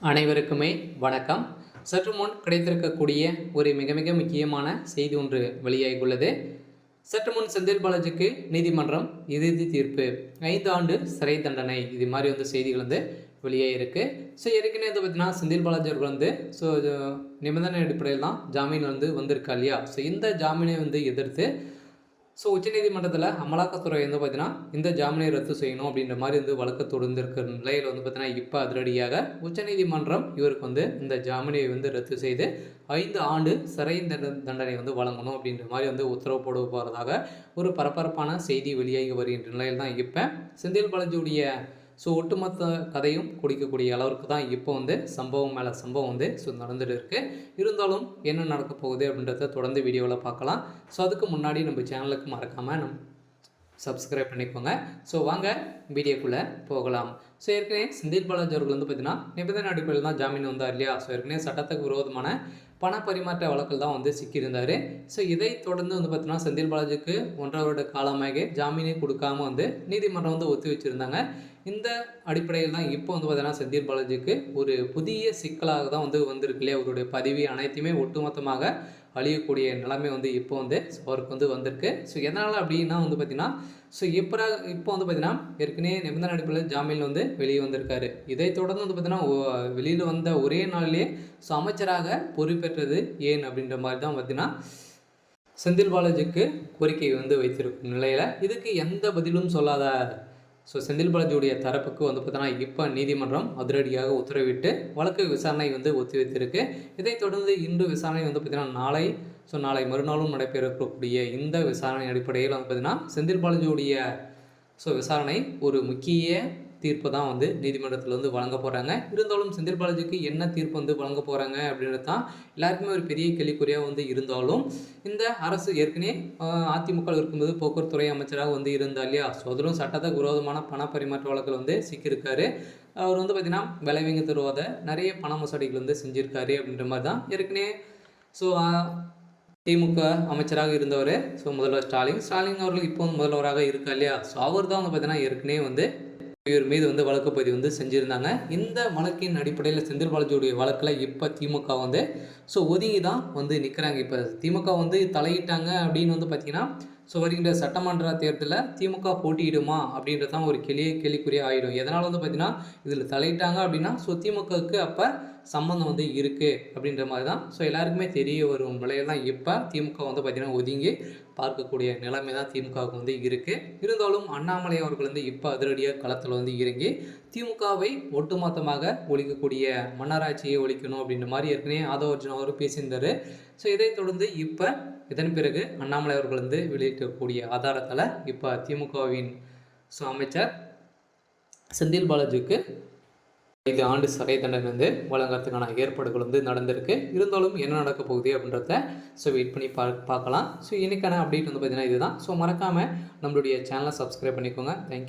அனைவருக்குமே வணக்கம். சற்று முன் கிடைத்திருக்கக்கூடிய ஒரு மிக மிக முக்கியமான செய்தி ஒன்று வெளியாகியுள்ளது. சற்று முன் செந்தில் பாலாஜிக்கு நீதிமன்றம் இறுதி தீர்ப்பு, 5 ஆண்டு சிறை தண்டனை, இது மாதிரி செய்திகள் வெளியாகிருக்கு. ஸோ ஏற்கனவே பார்த்தீங்கன்னா செந்தில் பாலாஜி அவர்கள் ஸோ நிபந்தனை அடிப்படையில் தான் ஜாமீன் வந்திருக்கா இல்லையா. ஸோ இந்த ஜாமீனை எதிர்த்து உச்சநீதிமன்றத்தில் அமலாக்கத்துறை பார்த்தீங்கன்னா இந்த ஜாமீனை ரத்து செய்யணும் அப்படின்ற மாதிரி வழக்கு தொடர்ந்திருக்கிற நிலையில் பார்த்தீங்கன்னா இப்போ அதிரடியாக உச்சநீதிமன்றம் இவருக்கு இந்த ஜாமீனை ரத்து செய்து 5 ஆண்டு சிறை தண்டனை வழங்கணும் அப்படின்ற மாதிரி உத்தரவு போட போகிறதாக ஒரு பரபரப்பான செய்தி வெளியாகி வருகின்ற நிலையில் தான் இப்போ செந்தில் பாலாஜியுடைய ஒட்டுமொத்த கதையும் குடிக்கக்கூடிய அளவுக்கு தான் இப்போ சம்பவம் மேலே சம்பவம் நடந்துட்டு இருக்குது. இருந்தாலும் என்ன நடக்க போகுது அப்படின்றத தொடர்ந்து வீடியோவில் பார்க்கலாம். அதுக்கு முன்னாடி நம்ம சேனலுக்கு மறக்காமல் சப்ஸ்கிரைப் பண்ணிக்கோங்க. வாங்க வீடியோக்குள்ளே போகலாம். ஏற்கனவே செந்தில் பாலாஜி அவர்கள் பார்த்தீங்கன்னா நிபந்தனை அடிப்படையில் தான் ஜாமீன் வந்தார் இல்லையா. ஏற்கனவே சட்டத்துக்கு விரோதமான பண பரிமாற்ற வழக்கில் தான் சிக்கியிருந்தார். இதை தொடர்ந்து பார்த்தீங்கன்னா செந்தில் பாலாஜிக்கு 1.5 வருட காலமாக ஜாமீனே கொடுக்காம நீதிமன்றம் ஒத்தி வச்சுருந்தாங்க. இந்த அடிப்படையில் தான் இப்போ பார்த்தீங்கன்னா செந்தில் பாலாஜிக்கு ஒரு புதிய சிக்கலாக தான் வந்திருக்கு இல்லையா. அவருடைய பதவி அனைத்தையுமே ஒட்டுமொத்தமாக அழியக்கூடிய நிலைமை இப்போ அவருக்கு வந்திருக்கு. எதனால் அப்படின்னா பார்த்தீங்கன்னா இப்போ பார்த்தீங்கன்னா ஏற்கனவே நிபந்தனை அடிப்படையில் ஜாமீன் வெளியே வந்திருக்காரு. இதை தொடர்ந்து பார்த்தீங்கன்னா வெளியில் வந்த ஒரே நாளிலே அமைச்சராக பொறுப்பேற்றது ஏன் அப்படின்ற மாதிரி தான் பார்த்தீங்கன்னா செந்தில் பாலாஜிக்கு கோரிக்கை வைத்திருக்கும் நிலையில் இதுக்கு எந்த பதிலும் சொல்லாத செந்தில் பாலாஜியுடைய தரப்புக்கு பார்த்தீங்கன்னா இப்போ நீதிமன்றம் அதிரடியாக உத்தரவிட்டு வழக்கு விசாரணை ஒத்திவைத்திருக்கு. இதைத் தொடர்ந்து இன்று விசாரணை பார்த்தீங்கன்னா நாளை மறுநாளும் நடைபெறக்கூடிய இந்த விசாரணை அடிப்படையில் பார்த்தீங்கன்னா செந்தில் பாலாஜியுடைய விசாரணை ஒரு முக்கிய தீர்ப்பு தான் நீதிமன்றத்தில் வழங்க போகிறாங்க. இருந்தாலும் செந்தில் பாலாஜிக்கு என்ன தீர்ப்பு வழங்க போகிறாங்க அப்படின்றது தான் எல்லாருக்குமே ஒரு பெரிய கேள்விக்குறியாக இருந்தாலும் இந்த அரசு ஏற்கனவே அதிமுக இருக்கும்போது போக்குவரத்துறை அமைச்சராக இருந்தா இல்லையா. அதிலும் சட்டத்துக்கு விரோதமான பண பரிமாற்ற வழக்கில் சிக்கியிருக்காரு. அவர் பார்த்தீங்கன்னா விளைவிங்க தருவாத நிறைய பண மோசடிகள் செஞ்சுருக்காரு அப்படின்ற மாதிரி தான் ஏற்கனவே திமுக அமைச்சராக இருந்தவர் முதல்வர் ஸ்டாலின் அவர்கள் இப்போ முதல்வராக இருக்கா இல்லையா. அவர் தான் பார்த்தீங்கன்னா ஏற்கனவே இவர் மீது வழக்கு பதிவு செஞ்சுருந்தாங்க. இந்த வழக்கின் அடிப்படையில் செந்தில் பாலாஜியுடைய வழக்கில் இப்போ திமுக ஒதுங்கி தான் நிற்கிறாங்க. இப்போ திமுக தலையிட்டாங்க அப்படின்னு பார்த்தீங்கன்னா வருகின்ற சட்டமன்ற தேர்தலில் திமுக போட்டியிடுமா அப்படின்றது தான் ஒரு கேள்விக்குறியாக ஆகிடும். எதனால் பார்த்தீங்கன்னா இதில் தலையிட்டாங்க அப்படின்னா திமுகவுக்கு அப்போ சம்மந்தம் இருக்குது அப்படின்ற மாதிரி தான் எல்லாருக்குமே தெரிய வரும் நிலையில் தான் இப்போ திமுக பார்த்தீங்கன்னா ஒதுங்கி பார்க்கக்கூடிய நிலைமை தான் திமுகவுக்கு இருக்குது. இருந்தாலும் அண்ணாமலை அவர்கள் இப்போ அதிரடியாக களத்தில் இறங்கி திமுகவை ஒட்டுமொத்தமாக ஒழிக்கக்கூடிய மன்னராட்சியை ஒழிக்கணும் அப்படின்ற மாதிரி ஏற்கனவே ஆதவ அர்ஜுன் அவர் பேசியிருந்தார். இதைத் தொடர்ந்து இப்போ இதன் பிறகு அண்ணாமலை அவர்கள் வெளியிட்டக்கூடிய ஆதாரத்தால் இப்போ திமுகவின் அமைச்சர் செந்தில் பாலாஜிக்கு 5 ஆண்டு சிறை தண்டனை வழங்குறதுக்கான ஏற்பாடுகள் நடந்திருக்கு. இருந்தாலும் என்ன நடக்க போகுது அப்படின்றத வெயிட் பண்ணி பார்க்கலாம். இன்றைக்கான அப்டேட் பார்த்தீங்கன்னா இதுதான். மறக்காமல் நம்மளுடைய சேனலை சப்ஸ்கிரைப் பண்ணிக்கோங்க. தேங்க்யூ.